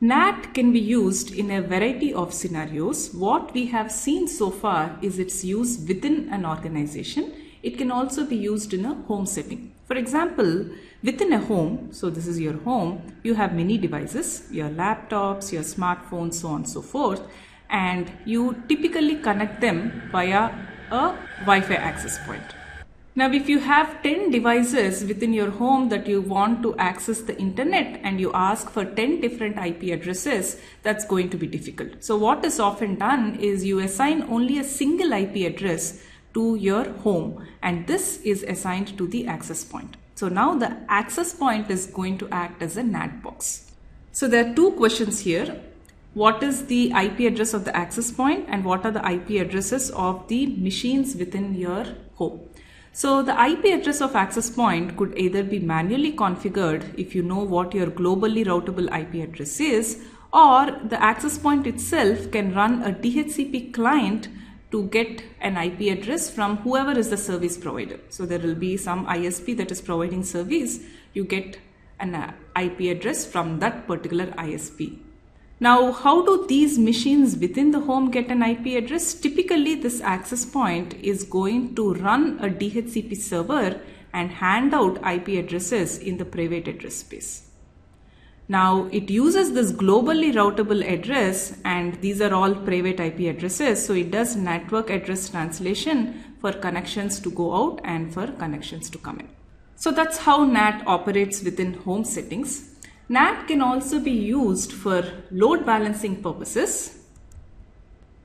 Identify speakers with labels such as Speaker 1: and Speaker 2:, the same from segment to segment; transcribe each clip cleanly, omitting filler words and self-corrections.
Speaker 1: NAT can be used in a variety of scenarios. What we have seen so far is its use within an organization. It can also be used in a home setting. For example, within a home, so this is your home, you have many devices, your laptops, your smartphones, so on and so forth, and you typically connect them via a Wi-Fi access point. Now, if you have 10 devices within your home that you want to access the internet and you ask for 10 different IP addresses, that's going to be difficult. So what is often done is you assign only a single IP address to your home, and this is assigned to the access point. So now the access point is going to act as a NAT box. So there are two questions here. What is the IP address of the access point and what are the IP addresses of the machines within your home? So the IP address of access point could either be manually configured if you know what your globally routable IP address is, or the access point itself can run a DHCP client to get an IP address from whoever is the service provider. So there will be some ISP that is providing service. You get an IP address from that particular ISP. Now, how do these machines within the home get an IP address? Typically, this access point is going to run a DHCP server and hand out IP addresses in the private address space. Now, it uses this globally routable address, and these are all private IP addresses. So it does network address translation for connections to go out and for connections to come in. So that's how NAT operates within home settings. NAT can also be used for load balancing purposes.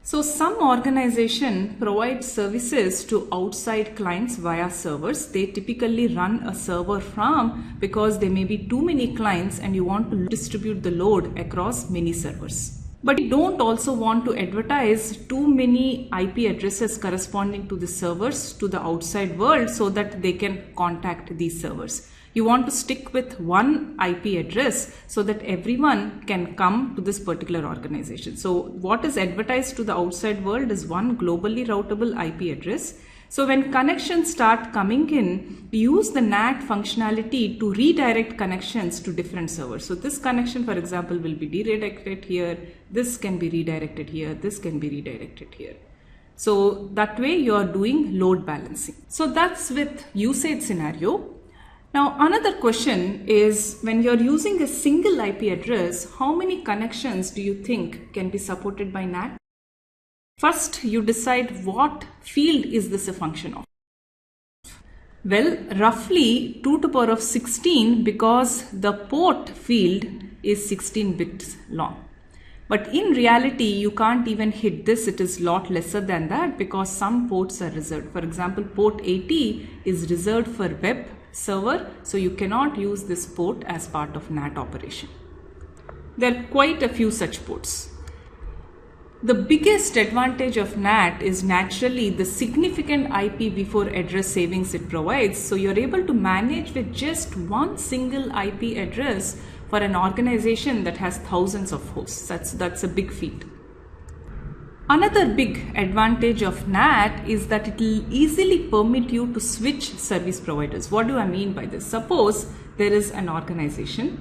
Speaker 1: So some organization provides services to outside clients via servers. They typically run a server farm because there may be too many clients and you want to distribute the load across many servers. But you don't also want to advertise too many IP addresses corresponding to the servers to the outside world so that they can contact these servers. You want to stick with one IP address so that everyone can come to this particular organization. So what is advertised to the outside world is one globally routable IP address. So when connections start coming in, we use the NAT functionality to redirect connections to different servers. So this connection, for example, will be redirected here. This can be redirected here. This can be redirected here. So that way you are doing load balancing. So that's with usage scenario. Now another question is, when you're using a single IP address, how many connections do you think can be supported by NAT? First, you decide what field is this a function of. Well, roughly 2 to the power of 16 because the port field is 16 bits long. But in reality, you can't even hit this. It is a lot lesser than that because some ports are reserved. For example, port 80 is reserved for web server, so you cannot use this port as part of NAT operation. There are quite a few such ports. The biggest advantage of NAT is naturally the significant IPv4 address savings it provides. So you're able to manage with just one single IP address for an organization that has thousands of hosts. That's a big feat. Another big advantage of NAT is that it will easily permit you to switch service providers. What do I mean by this? Suppose there is an organization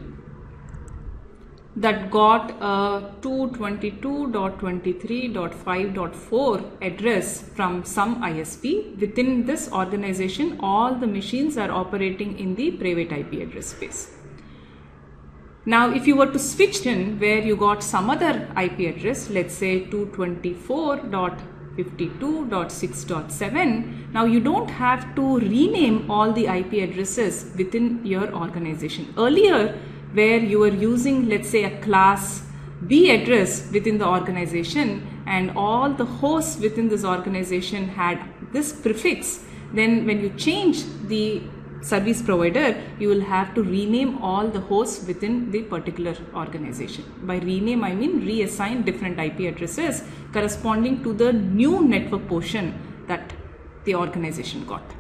Speaker 1: that got a 222.23.5.4 address from some ISP. Within this organization, all the machines are operating in the private IP address space. Now, if you were to switch in where you got some other IP address, let's say 224.52.6.7, now you don't have to rename all the IP addresses within your organization. Earlier, where you were using, let's say, a class B address within the organization and all the hosts within this organization had this prefix, then when you change the service provider, you will have to rename all the hosts within the particular organization. By rename, I mean reassign different IP addresses corresponding to the new network portion that the organization got.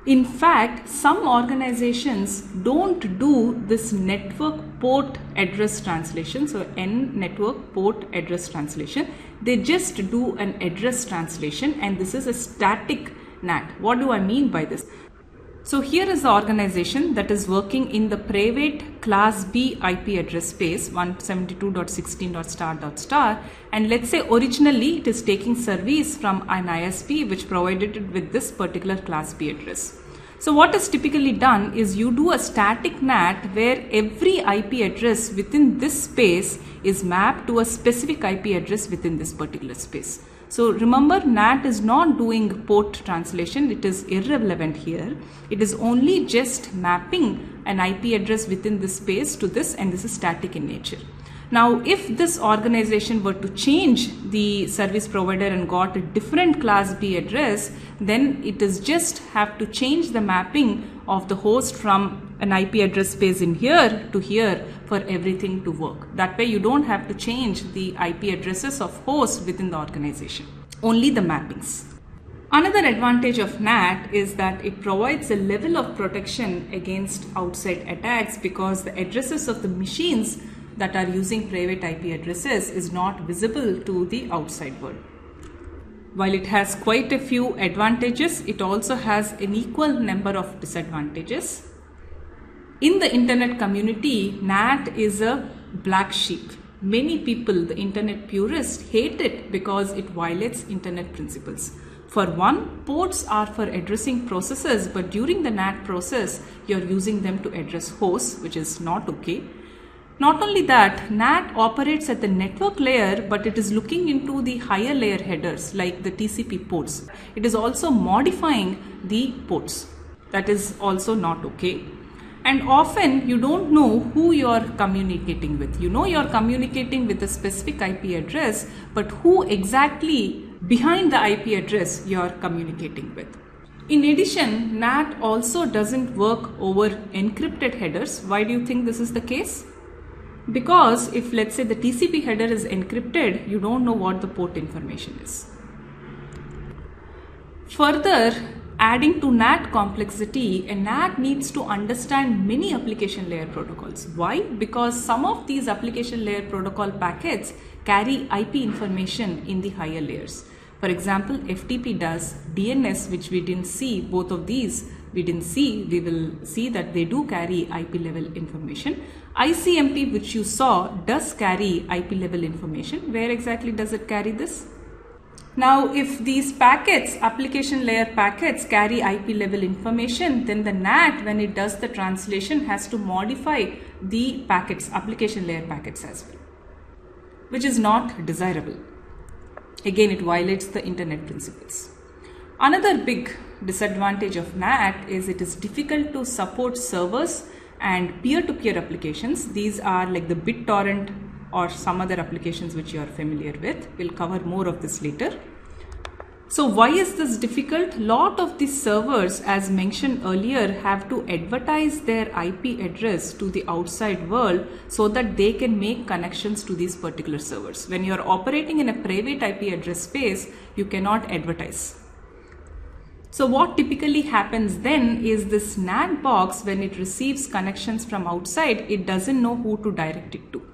Speaker 1: In fact, some organizations don't do this network port address translation, so N network port address translation. They just do an address translation, and this is a static NAT. What do I mean by this? So here is the organization that is working in the private class B IP address space 172.16.*.* and let's say originally it is taking service from an ISP which provided it with this particular class B address. So what is typically done is you do a static NAT where every IP address within this space is mapped to a specific IP address within this particular space. So remember, NAT is not doing port translation, it is irrelevant here. It is only just mapping an IP address within this space to this, and this is static in nature. Now, if this organization were to change the service provider and got a different class B address, then it is just have to change the mapping of the host from an IP address space in here to here for everything to work. That way you don't have to change the IP addresses of hosts within the organization, only the mappings. Another advantage of NAT is that it provides a level of protection against outside attacks because the addresses of the machines that are using private IP addresses is not visible to the outside world. While it has quite a few advantages, it also has an equal number of disadvantages. In the internet community, NAT is a black sheep. Many people, the internet purists, hate it because it violates internet principles. For one, ports are for addressing processes, but during the NAT process, you're using them to address hosts, which is not okay. Not only that, NAT operates at the network layer, but it is looking into the higher layer headers like the TCP ports. It is also modifying the ports. That is also not okay. And often you don't know who you are communicating with. You know you are communicating with a specific IP address, but who exactly behind the IP address you are communicating with. In addition, NAT also doesn't work over encrypted headers. Why do you think this is the case? Because if let's say the TCP header is encrypted, you don't know what the port information is. Further, adding to NAT complexity, a NAT needs to understand many application layer protocols. Why? Because some of these application layer protocol packets carry IP information in the higher layers. For example, FTP does, DNS, which we didn't see, both of these we didn't see, we will see that they do carry IP level information. ICMP, which you saw, does carry IP level information. Where exactly does it carry this? Now, if these packets, application layer packets, carry IP level information, then the NAT, when it does the translation, has to modify the packets, application layer packets as well, which is not desirable. Again, it violates the internet principles. Another big disadvantage of NAT is it is difficult to support servers and peer-to-peer applications. These are like the BitTorrent or some other applications which you are familiar with. We'll cover more of this later. So why is this difficult? Lot of these servers, as mentioned earlier, have to advertise their IP address to the outside world so that they can make connections to these particular servers. When you are operating in a private IP address space, you cannot advertise. So what typically happens then is this NAT box, when it receives connections from outside, it doesn't know who to direct it to.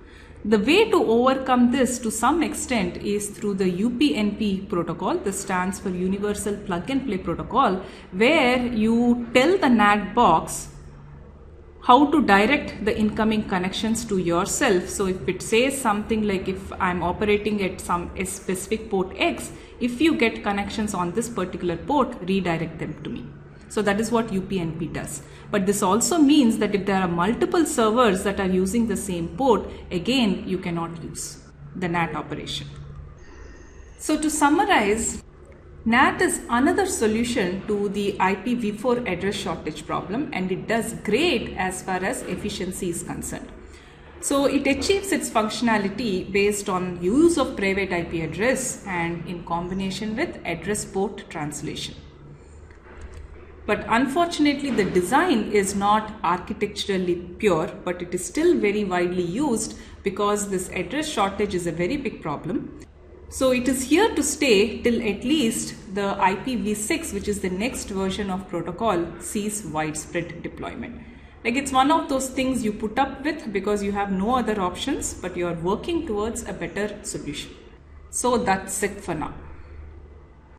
Speaker 1: The way to overcome this to some extent is through the UPnP protocol. This stands for Universal Plug and Play Protocol, where you tell the NAT box how to direct the incoming connections to yourself. So if it says something like, if I'm operating at a specific port X, if you get connections on this particular port, redirect them to me. So that is what UPnP does. But this also means that if there are multiple servers that are using the same port, again, you cannot use the NAT operation. So to summarize, NAT is another solution to the IPv4 address shortage problem, and it does great as far as efficiency is concerned. So it achieves its functionality based on use of private IP address and in combination with address port translation. But unfortunately, the design is not architecturally pure, but it is still very widely used because this address shortage is a very big problem. So it is here to stay till at least the IPv6, which is the next version of protocol, sees widespread deployment. Like, it's one of those things you put up with because you have no other options, but you are working towards a better solution. So that's it for now.